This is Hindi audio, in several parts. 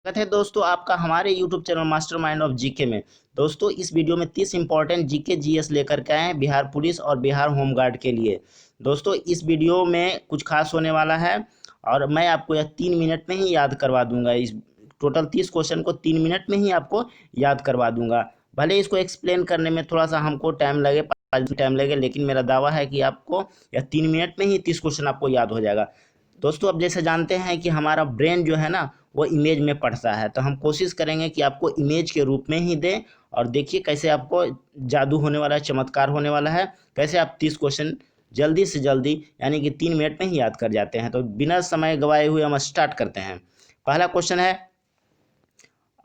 स्वागत है दोस्तों आपका हमारे YouTube channel mastermind of GK में। दोस्तों इस वीडियो में 30 इंपॉर्टेंट जीके जीएस लेकर के आए हैं बिहार पुलिस और बिहार होम गार्ड के लिए। दोस्तों इस वीडियो में कुछ खास होने वाला है और मैं आपको यह 3 मिनट में ही याद करवा दूंगा। इस टोटल 30 क्वेश्चन को 3 मिनट में ही आपको याद करवा दूंगा। भले इसको एक्सप्लेन करने में थोड़ा सा हमको टाइम लगे, 5 टाइम लगे, लेकिन मेरा दावा है कि आपको यह 3 मिनट में ही 30 क्वेश्चन आपको याद हो जाएगा। दोस्तों अब जैसे जानते हैं कि हमारा ब्रेन जो है ना वो इमेज में पढ़ता है, तो हम कोशिश करेंगे कि आपको इमेज के रूप में ही दें। और देखिए कैसे आपको जादू होने वाला है, चमत्कार होने वाला है, कैसे आप 30 क्वेश्चन जल्दी से जल्दी यानी कि 3 मिनट में ही याद कर जाते हैं। तो बिना समय गवाए हुए हम स्टार्ट करते हैं। पहला क्वेश्चन है,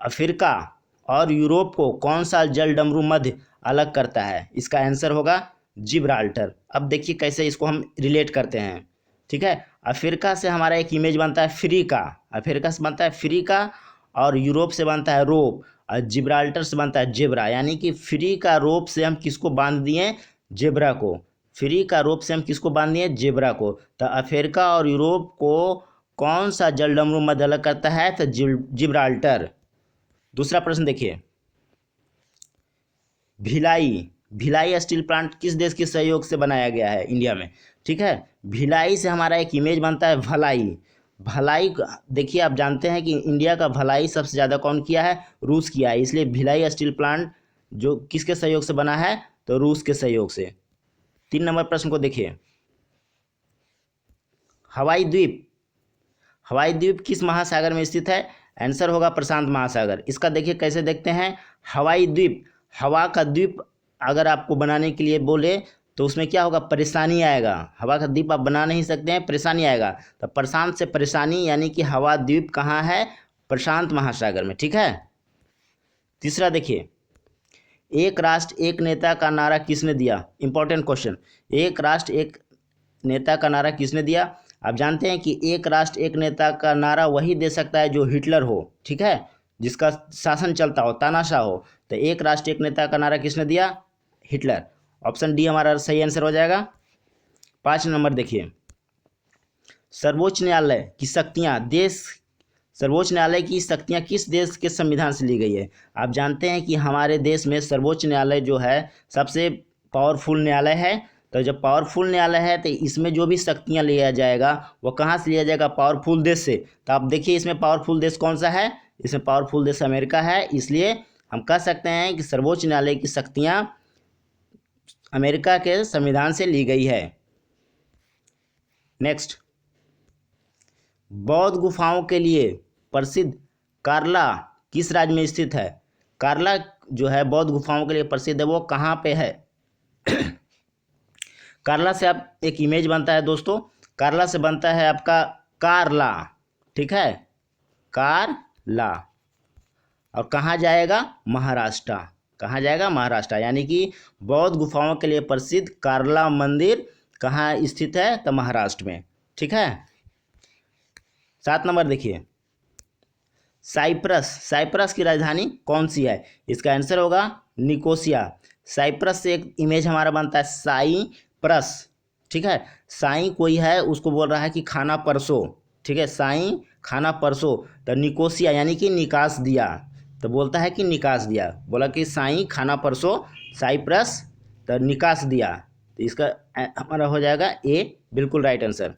अफ्रीका और यूरोप को कौन सा जलडमरू मध्य अलग करता है? इसका आंसर होगा जिब्राल्टर। अब देखिए कैसे इसको हम रिलेट करते हैं। ठीक है, अफ्रीका से हमारा एक इमेज बनता है फ्री का, अफ्रीका से बनता है फ्री का, और यूरोप से बनता है रोप, और जिब्राल्टर से बनता है जेब्रा। यानी कि फ्री का रोप से हम किसको बांध दिए? जेब्रा को। फ्री का रोप से हम किसको बांध दिए? जेब्रा को। तो अफ्रीका और यूरोप को कौन सा जलडमरू मध्य अलग करता है? तो जिब्राल्टर। दूसरा प्रश्न देखिए, भिलाई, भिलाई स्टील प्लांट किस देश के सहयोग से बनाया गया है? इंडिया में। ठीक है, भिलाई से हमारा एक इमेज बनता है भलाई। भलाई देखिए आप जानते हैं कि इंडिया का भलाई सबसे ज़्यादा कौन किया है? रूस किया है। इसलिए भिलाई स्टील प्लांट जो किसके सहयोग से बना है? तो रूस के सहयोग से। 3 नंबर प्रश्न को देखिए, हवाई द्वीप, हवाई द्वीप किस महासागर में स्थित है? आंसर होगा प्रशांत महासागर। इसका देखिए कैसे देखते हैं, हवाई द्वीप, हवा का द्वीप अगर आपको बनाने के लिए बोले तो उसमें क्या होगा? परेशानी आएगा। हवा का द्वीप आप बना नहीं सकते हैं, परेशानी आएगा। तो प्रशांत से परेशानी, यानी कि हवा द्वीप कहाँ है? प्रशांत महासागर में। ठीक है। तीसरा देखिए, एक राष्ट्र एक नेता का नारा किसने दिया? Important question. एक राष्ट्र एक नेता का नारा किसने दिया? आप जानते हैं कि एक राष्ट्र एक नेता का नारा वही दे सकता है जो हिटलर हो। ठीक है, जिसका शासन चलता हो, तानाशाह हो। तो एक राष्ट्र एक नेता का नारा किसने दिया? हिटलर। ऑप्शन डी हमारा सही आंसर हो जाएगा। 5 नंबर देखिए, सर्वोच्च न्यायालय की शक्तियां देश, सर्वोच्च न्यायालय की शक्तियां किस देश के संविधान से ली गई है? आप जानते हैं कि हमारे देश में सर्वोच्च न्यायालय जो है सबसे पावरफुल न्यायालय है। तो जब पावरफुल न्यायालय है तो इसमें जो भी शक्तियां लिया जाएगा वो कहाँ से लिया जाएगा? पावरफुल देश से। तो आप देखिए इसमें पावरफुल देश कौन सा है? इसमें पावरफुल देश अमेरिका है। इसलिए हम कह सकते हैं कि सर्वोच्च न्यायालय की शक्तियां अमेरिका के संविधान से ली गई है। नेक्स्ट, बौद्ध गुफाओं के लिए प्रसिद्ध कार्ला किस राज्य में स्थित है? कार्ला जो है बौद्ध गुफाओं के लिए प्रसिद्ध है, वो कहाँ पे है? कार्ला से आप एक इमेज बनता है दोस्तों, कार्ला से बनता है आपका कारला। ठीक है, कारला। और कहाँ जाएगा? महाराष्ट्र। कहाँ जाएगा? महाराष्ट्र। यानी कि बौद्ध गुफाओं के लिए प्रसिद्ध कार्ला मंदिर कहाँ स्थित है? तो महाराष्ट्र में। ठीक है। 7 नंबर देखिए, साइप्रस, साइप्रस की राजधानी कौन सी है? इसका आंसर होगा निकोसिया। साइप्रस से एक इमेज हमारा बनता है साइप्रस। ठीक है, साई कोई है उसको बोल रहा है कि खाना परसो। ठीक है, साई खाना परसो। तो निकोसिया यानी कि निकास दिया, तो बोलता है कि निकास दिया, बोला कि साई खाना परसो साइप्रस, तो निकास दिया। तो इसका हमारा हो जाएगा ए, बिल्कुल राइट आंसर।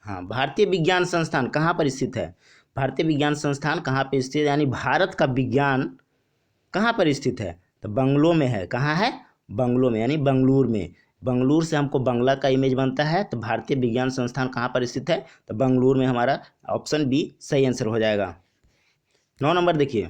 हाँ, भारतीय विज्ञान संस्थान कहाँ पर स्थित है? भारतीय विज्ञान संस्थान कहाँ पर स्थित है, यानी भारत का विज्ञान कहाँ पर स्थित है? तो बंगलो में है। कहाँ है? बंगलो में, यानी बंगलुरु में। बंगलुरु से हमको बंगला का इमेज बनता है। तो भारतीय विज्ञान संस्थान कहाँ पर स्थित है? तो बंगलुरु में। हमारा ऑप्शन बी सही आंसर हो जाएगा। 9 नंबर देखिए,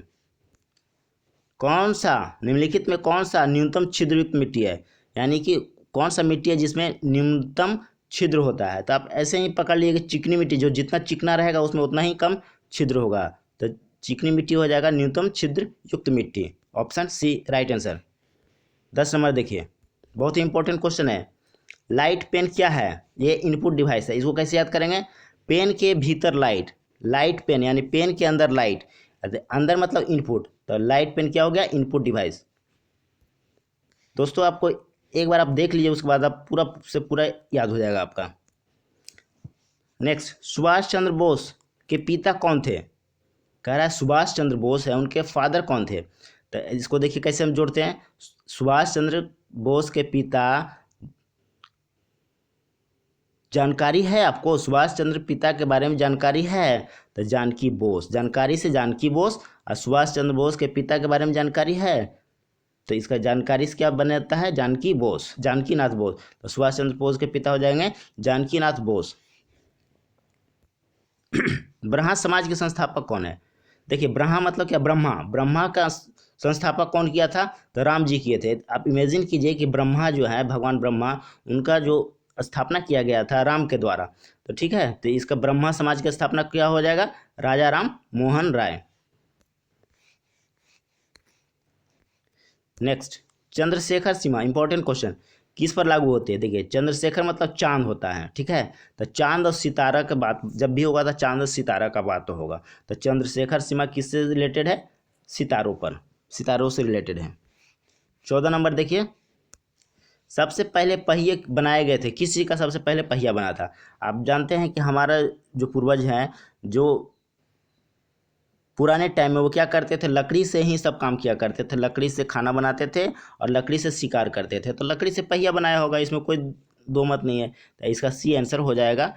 कौन सा निम्नलिखित में कौन सा न्यूनतम छिद्रयुक्त मिट्टी है? यानी कि कौन सा मिट्टी है जिसमें न्यूनतम छिद्र होता है? तो आप ऐसे ही पकड़ लिए कि चिकनी मिट्टी, जो जितना चिकना रहेगा उसमें उतना ही कम छिद्र होगा। तो चिकनी मिट्टी हो जाएगा न्यूनतम छिद्र युक्त मिट्टी। Option C right answer. 10 number देखिए, बहुत ही इंपॉर्टेंट क्वेश्चन है। लाइट पेन क्या है? ये इनपुट डिवाइस है। इसको कैसे याद करेंगे? पेन के भीतर लाइट, लाइट पेन यानी पेन के अंदर लाइट, अंदर मतलब इनपुट। तो लाइट पेन क्या हो गया? Input device. दोस्तों आपको एक बार आप देख लीजिए, उसके बाद आप पूरा से पूरा याद हो जाएगा आपका। नेक्स्ट, सुभाष चंद्र बोस के पिता कौन थे? कह रहा है सुभाष चंद्र बोस है, उनके फादर कौन थे? तो इसको देखिए कैसे हम जोड़ते हैं। सुभाष चंद्र बोस के पिता, जानकारी है आपको सुभाष चंद्र पिता के बारे में जानकारी है? तो जानकी बोस, जानकारी से जानकी बोस, और सुभाष चंद्र बोस के पिता के बारे में जानकारी है, तो इसका जानकारी से क्या बनता है? जानकी बोस, जानकीनाथ बोस। तो सुभाष चंद्र बोस के पिता हो जाएंगे जानकीनाथ बोस। ब्रह्मा समाज के संस्थापक कौन है? देखिए ब्रह्मा मतलब क्या? ब्रह्मा, ब्रह्मा का संस्थापक कौन किया था? तो राम जी किए थे। आप इमेजिन कीजिए कि ब्रह्मा जो है, भगवान ब्रह्मा, उनका जो स्थापना किया गया था राम के द्वारा। तो ठीक है, तो इसका ब्रह्मा समाज की स्थापना क्या हो जाएगा? राजा राम मोहन राय। नेक्स्ट, चंद्रशेखर सीमा, इंपॉर्टेंट क्वेश्चन, किस पर लागू होती है? देखिए चंद्रशेखर मतलब चांद होता है, ठीक है। तो चांद और सितारा का बात जब भी होगा तो चांद और सितारा का बात तो होगा। तो चंद्रशेखर सीमा किससे रिलेटेड है? सितारों पर, सितारों से रिलेटेड है। 14 नंबर देखिए, सबसे पहले पहिए बनाए गए थे, किस चीज़ का सबसे पहले पहिया बना था? आप जानते हैं कि हमारा जो पूर्वज हैं, जो पुराने टाइम में वो क्या करते थे? लकड़ी से ही सब काम किया करते थे, लकड़ी से खाना बनाते थे और लकड़ी से शिकार करते थे। तो लकड़ी से पहिया बनाया होगा, इसमें कोई दो मत नहीं है। तो इसका सी आंसर हो जाएगा।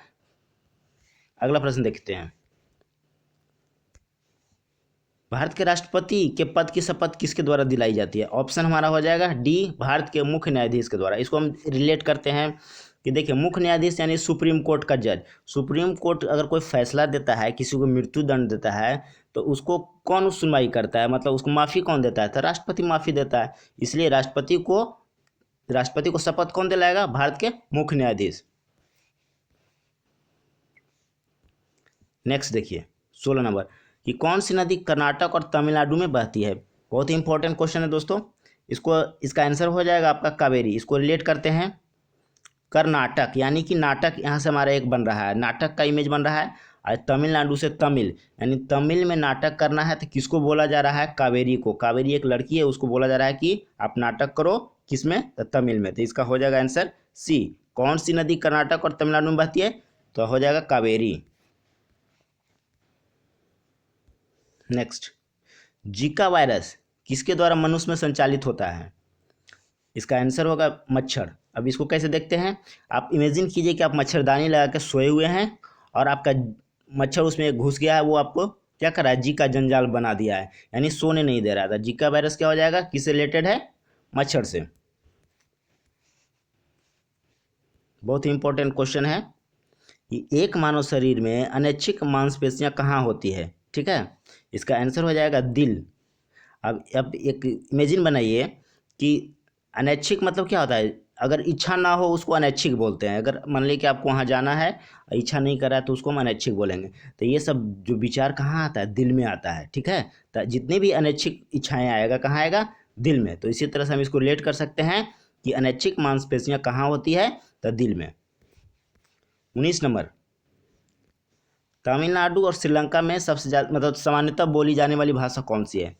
अगला प्रश्न देखते हैं, भारत के राष्ट्रपति के पद की शपथ किसके द्वारा दिलाई जाती है? ऑप्शन हमारा हो जाएगा डी, भारत के मुख्य न्यायाधीश के द्वारा। इसको हम रिलेट करते हैं कि देखिए मुख्य न्यायाधीश यानी सुप्रीम कोर्ट का जज। सुप्रीम कोर्ट अगर कोई फैसला देता है, किसी को मृत्यु दंड देता है, तो उसको कौन सुनवाई करता है? मतलब उसको माफ़ी कौन देता है? तो राष्ट्रपति माफ़ी देता है। इसलिए राष्ट्रपति को शपथ कौन दिलाएगा? भारत के मुख्य न्यायाधीश। नेक्स्ट देखिए 16 नंबर, कि कौन सी नदी कर्नाटक और तमिलनाडु में बहती है? बहुत ही इंपॉर्टेंट क्वेश्चन है दोस्तों। इसका आंसर हो जाएगा आपका कावेरी। इसको रिलेट करते हैं कर्नाटक, यानी कि नाटक यहाँ से हमारा एक बन रहा है, नाटक का इमेज बन रहा है। और तमिलनाडु से तमिल, यानी तमिल में नाटक करना है तो किसको बोला जा रहा है? कावेरी को। कावेरी एक लड़की है, उसको बोला जा रहा है कि आप नाटक करो, किस में? तो तमिल में। तो इसका हो जाएगा आंसर सी। कौन सी नदी कर्नाटक और तमिलनाडु में बहती है? तो हो जाएगा कावेरी। नेक्स्ट, जीका वायरस किसके द्वारा मनुष्य में संचालित होता है? इसका आंसर होगा मच्छर। अब इसको कैसे देखते हैं? आप इमेजिन कीजिए कि आप मच्छरदानी लगा के सोए हुए हैं और आपका मच्छर उसमें घुस गया है, वो आपको क्या कर रहा है? जीका जंजाल बना दिया है, यानी सोने नहीं दे रहा था। जीका वायरस क्या हो जाएगा? किससे रिलेटेड है? मच्छर से। बहुत ही इंपॉर्टेंट क्वेश्चन है कि एक मानव शरीर में अनैच्छिक मांसपेशियां कहाँ होती है? ठीक है, इसका आंसर हो जाएगा दिल। अब एक इमेजिन बनाइए कि अनैच्छिक मतलब क्या होता है? अगर इच्छा ना हो उसको अनैच्छिक बोलते हैं। अगर मान लीजिए कि आपको वहाँ जाना है, इच्छा नहीं कर रहा है, तो उसको हम अनैच्छिक बोलेंगे। तो ये सब जो विचार कहाँ आता है? दिल में आता है, ठीक है। तो जितनी भी अनैच्छिक इच्छाएं आएगा, कहाँ आएगा? दिल में। तो इसी तरह से हम इसको रिलेट कर सकते हैं कि अनैच्छिक मांसपेशियां कहाँ होती है? तो दिल में। 19 नंबर, तमिलनाडु और श्रीलंका में सबसे ज़्यादा मतलब सामान्यतः बोली जाने वाली भाषा कौन सी है?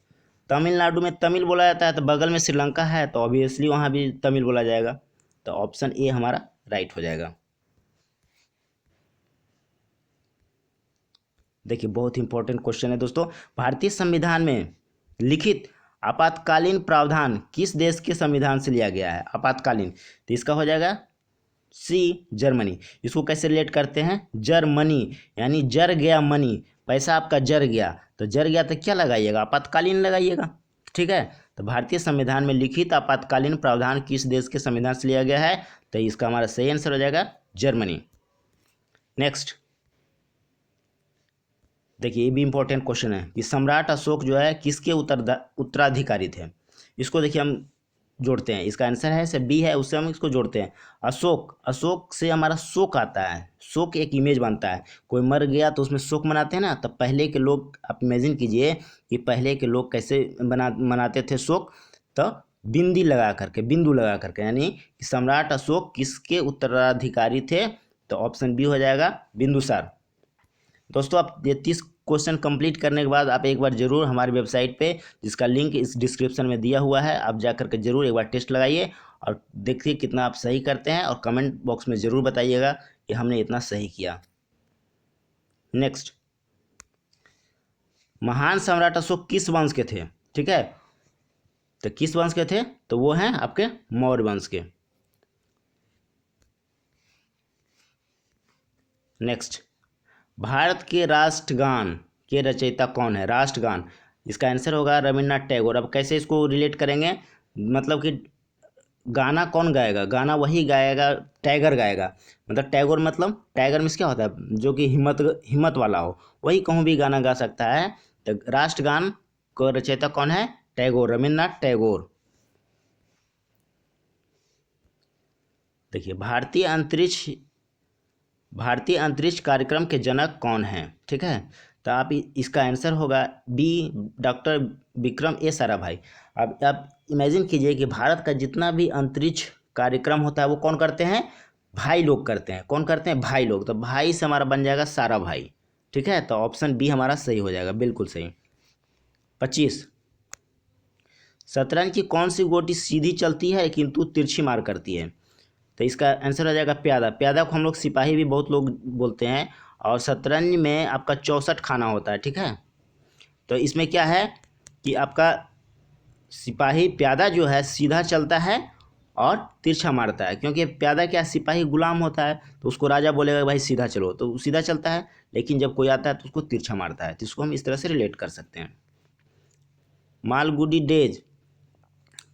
तमिलनाडु में तमिल बोला जाता है, तो बगल में श्रीलंका है, तो ऑब्वियसली वहाँ भी तमिल बोला जाएगा। तो ऑप्शन ए हमारा राइट हो जाएगा। देखिए बहुत इंपॉर्टेंट क्वेश्चन है दोस्तों, भारतीय संविधान में लिखित आपातकालीन प्रावधान किस देश के संविधान से लिया गया है? आपातकालीन, तो इसका हो जाएगा सी, जर्मनी। इसको कैसे रिलेट करते हैं? जर्मनी, यानी जर गया मनी, पैसा आपका जर गया, तो जर गया तो क्या लगाइएगा? आपातकालीन लगाइएगा, ठीक है। तो भारतीय संविधान में लिखित आपातकालीन प्रावधान किस देश के संविधान से लिया गया है? तो इसका हमारा सही आंसर हो जाएगा जर्मनी। नेक्स्ट देखिए, ये भी इंपॉर्टेंट क्वेश्चन है कि सम्राट अशोक जो है किसके उत्तराधिकारी थे? इसको देखिए हम जोड़ते हैं। इसका आंसर है से बी है, उससे हम इसको जोड़ते हैं। अशोक, अशोक से हमारा शोक आता है, शोक एक इमेज बनता है। कोई मर गया तो उसमें शोक मनाते हैं ना। तो पहले के लोग, आप इमेजिन कीजिए कि पहले के लोग कैसे मनाते थे शोक? तो बिंदी लगा करके, बिंदु लगा करके, यानी कि सम्राट अशोक किसके उत्तराधिकारी थे? तो ऑप्शन बी हो जाएगा बिंदुसार। दोस्तों आप ये 30 क्वेश्चन कंप्लीट करने के बाद आप एक बार जरूर हमारी वेबसाइट पे, जिसका लिंक इस डिस्क्रिप्शन में दिया हुआ है, आप जा करके जरूर एक बार टेस्ट लगाइए और देखिए कितना आप सही करते हैं, और कमेंट बॉक्स में ज़रूर बताइएगा कि हमने इतना सही किया। नेक्स्ट, महान सम्राट अशोक किस वंश के थे? ठीक है, तो किस वंश के थे? तो वो हैं आपके मौर्य वंश के। नेक्स्ट, भारत के राष्ट्रगान के रचयिता कौन है? राष्ट्रगान, इसका आंसर होगा रविन्द्रनाथ टैगोर। अब कैसे इसको रिलेट करेंगे, मतलब कि गाना कौन गाएगा? गाना वही गाएगा, टाइगर गाएगा। मतलब टैगोर मतलब टाइगर मीन्स क्या होता है? जो कि हिम्मत वाला हो, वही कहूँ भी गाना गा सकता है। तो राष्ट्रगान को रचयिता कौन है? टैगोर, रविन्द्रनाथ टैगोर। देखिए, भारतीय अंतरिक्ष कार्यक्रम के जनक कौन हैं? ठीक है, तो आप इसका आंसर होगा बी, डॉक्टर विक्रम ए साराभाई। अब आप इमेजिन कीजिए कि भारत का जितना भी अंतरिक्ष कार्यक्रम होता है वो कौन करते हैं? भाई लोग करते हैं। कौन करते हैं? भाई लोग। तो भाई से हमारा बन जाएगा साराभाई। ठीक है, तो ऑप्शन बी हमारा सही हो जाएगा, बिल्कुल सही। 25, शतरंज की कौन सी गोटी सीधी चलती है किंतु तिरछी मार करती है? तो इसका आंसर हो जाएगा प्यादा। प्यादा को हम लोग सिपाही भी बहुत लोग बोलते हैं। और शतरंज में आपका 64 खाना होता है। ठीक है, तो इसमें क्या है कि आपका सिपाही प्यादा जो है सीधा चलता है और तिरछा मारता है। क्योंकि प्यादा क्या, सिपाही गुलाम होता है, तो उसको राजा बोलेगा भाई सीधा चलो, तो वो सीधा चलता है। लेकिन जब कोई आता है तो उसको तिरछा मारता है। तो इसको हम इस तरह से रिलेट कर सकते हैं। मालगुडी डेज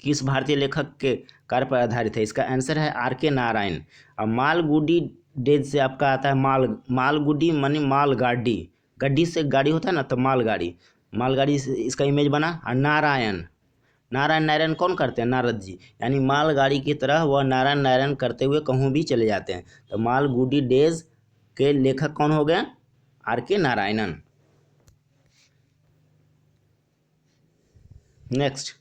किस भारतीय लेखक के कार्य पर आधारित है? इसका आंसर है R.K. नारायण। अब मालगुडी डेज से आपका आता है मालगुडी मानी मालगाड़ी। गड्डी से गाड़ी होता है ना, तो मालगाड़ी से इसका इमेज बना। और नारायण कौन करते हैं? नारद जी। यानी मालगाड़ी की तरह वह नारायण करते हुए कहूँ भी चले जाते हैं। तो मालगुडी डेज के लेखक कौन हो गए? R.K. नारायणन। नेक्स्ट,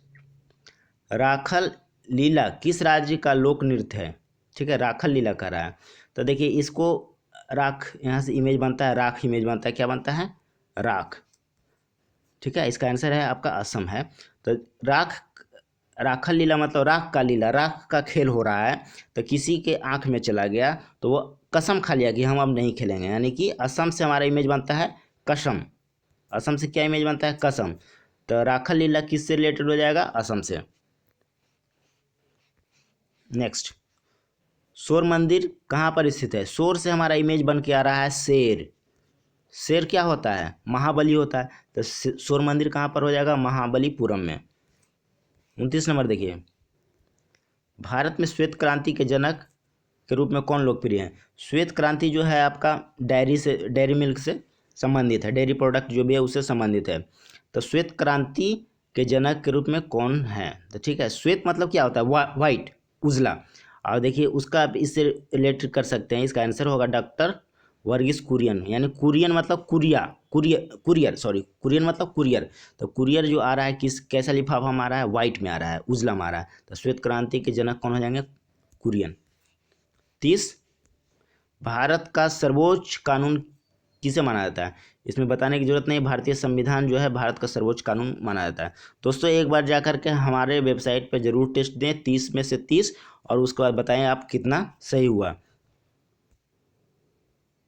राखल लीला किस राज्य का लोक नृत्य है? ठीक है, राखल लीला कर रहा है। तो देखिए, इसको राख, यहाँ से इमेज बनता है, राख इमेज बनता है। क्या बनता है? राख। ठीक है, इसका आंसर है आपका असम है। तो राखल लीला मतलब राख का लीला, राख का खेल हो रहा है। तो किसी के आंख में चला गया तो वो कसम खा लिया कि हम अब नहीं खेलेंगे। यानी कि असम से हमारा इमेज बनता है कसम। असम से क्या इमेज बनता है? कसम। तो राखल लीला किससे रिलेटेड हो जाएगा? असम से। नेक्स्ट, शोर मंदिर कहाँ पर स्थित है? शोर से हमारा इमेज बन के आ रहा है शेर। शेर क्या होता है? महाबली होता है। तो शोर मंदिर कहाँ पर हो जाएगा? महाबलीपुरम में। 29 नंबर देखिए, भारत में श्वेत क्रांति के जनक के रूप में कौन लोकप्रिय है? श्वेत क्रांति जो है आपका डेयरी मिल्क से संबंधित है, डेयरी प्रोडक्ट जो भी है उससे संबंधित है। तो श्वेत क्रांति के जनक के रूप में कौन है? तो ठीक है, श्वेत मतलब क्या होता है? वाइट, उजला। और देखिए उसका आप इससे रिलेट कर सकते हैं। इसका आंसर होगा डॉक्टर वर्गीस कुरियन। यानी कुरियन मतलब कुरियन मतलब कुरियर। तो कुरियर जो आ रहा है कैसा लिफाफा में आ रहा है? वाइट में आ रहा है, उजला में आ रहा है। तो श्वेत क्रांति के जनक कौन हो जाएंगे? कुरियन। 30, भारत का सर्वोच्च कानून किसे माना जाता है? इसमें बताने की जरूरत नहीं, भारतीय संविधान जो है भारत का सर्वोच्च कानून माना जाता है। दोस्तों, एक बार जाकर के हमारे वेबसाइट पर जरूर टेस्ट दें 30 में से 30, और उसके बाद बताएं आप कितना सही हुआ।